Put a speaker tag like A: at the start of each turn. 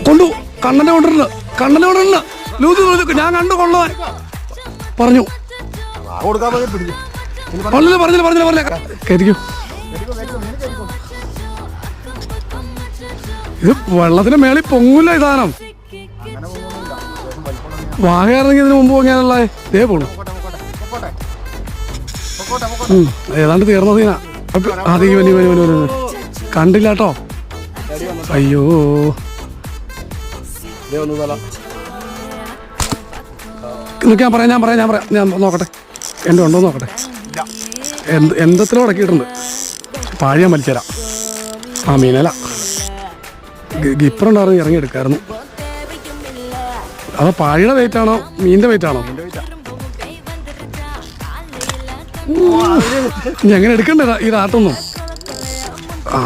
A: കൊണ്ടു കണ്ണനെ കൊണ്ടിരുന്നു ലൂസ് ഞാൻ കണ്ടു കൊള്ളാൻ പറഞ്ഞു. പറഞ്ഞില്ല കയറ്റിക്കോ. ഇത് വെള്ളത്തിന് മേളിൽ പൊങ്ങൂല ഈ സാധനം. വാഹ ഇറങ്ങി ഇതിന് മുമ്പ് പൊങ്ങിയാലുള്ള ഇതേ പോണു. ഏതാണ്ട് തീർന്ന സീന. കണ്ടില്ല കേട്ടോ. അയ്യോ ഞാൻ പറയാം ഞാൻ നോക്കട്ടെ എൻ്റെ ഉണ്ടോ നോക്കട്ടെ. എന്തത്തിലോ അടക്കിയിട്ടുണ്ട്. പാഴിയാൻ വലിച്ചേരാം. ആ മീനല ഗിപ്പറുണ്ടായിരുന്നു ഇറങ്ങിയെടുക്കായിരുന്നു. അതോ പാഴിയുടെ വെയിറ്റ് ആണോ മീനിന്റെ വെയിറ്റ് ആണോ? എങ്ങനെ എടുക്കണ്ടേ ഈ നാട്ടൊന്നും. ആ